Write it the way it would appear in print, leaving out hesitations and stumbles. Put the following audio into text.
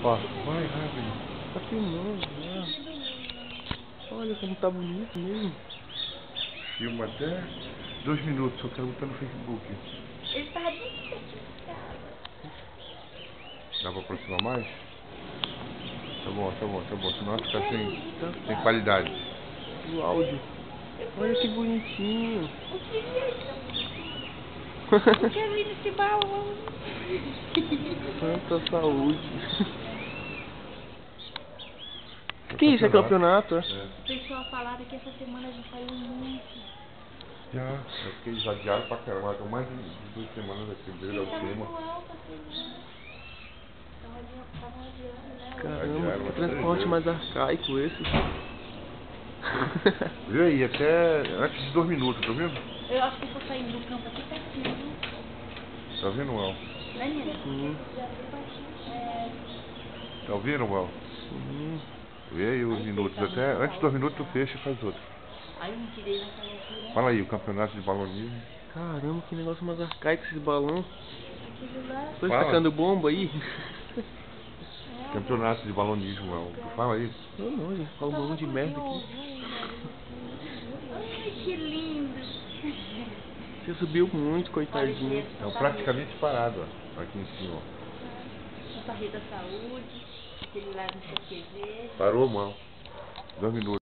Ó, vai, Raven. Tá filmando, né? Olha como tá bonito mesmo. Filma até 2 minutos, eu quero botar no Facebook. Ele tava bonito, cara. Dá pra aproximar mais? Tá bom, tá bom, tá bom. Senão fica sem Tá. qualidade. O áudio. Olha que bonitinho. Eu quero ir nesse balão. Santa saúde. Que isso? É campeonato? É. O pessoal falaram que essa semana a gente saiu muito. Já, eu fiquei zadeado pra caramba. Tô mais de 2 semanas aqui, desde o Tava tema. muito alto a semana. Tava adiando, né? Caramba, Adiaram que bastante transporte vezes. mais arcaico esse. Viu aí, até antes de 2 minutos, tá vendo? Eu acho que eu tô saindo do campo aqui pertinho. Tá vendo, Well? Né, Nina? Sim, É. Tá ouvindo, Well? sim. Vê aí os minutos, até antes de 2 minutos tu fecha e faz outro. Aí eu me tirei naquela altura. Fala aí, o campeonato de balonismo. Caramba, que negócio mais arcaico esses balões. Aquilo lá. Tô Fala. tacando bomba aí? Campeonato de balonismo, Well. Tu fala aí. Não, gente, fala um monte de merda aqui. Ai, que lindo. Você subiu muito, coitadinho. Estão praticamente parados, ó. Aqui em cima, ó. O Barreiro da Saúde, aquele lá no CQV. Parou, mano. 2 minutos.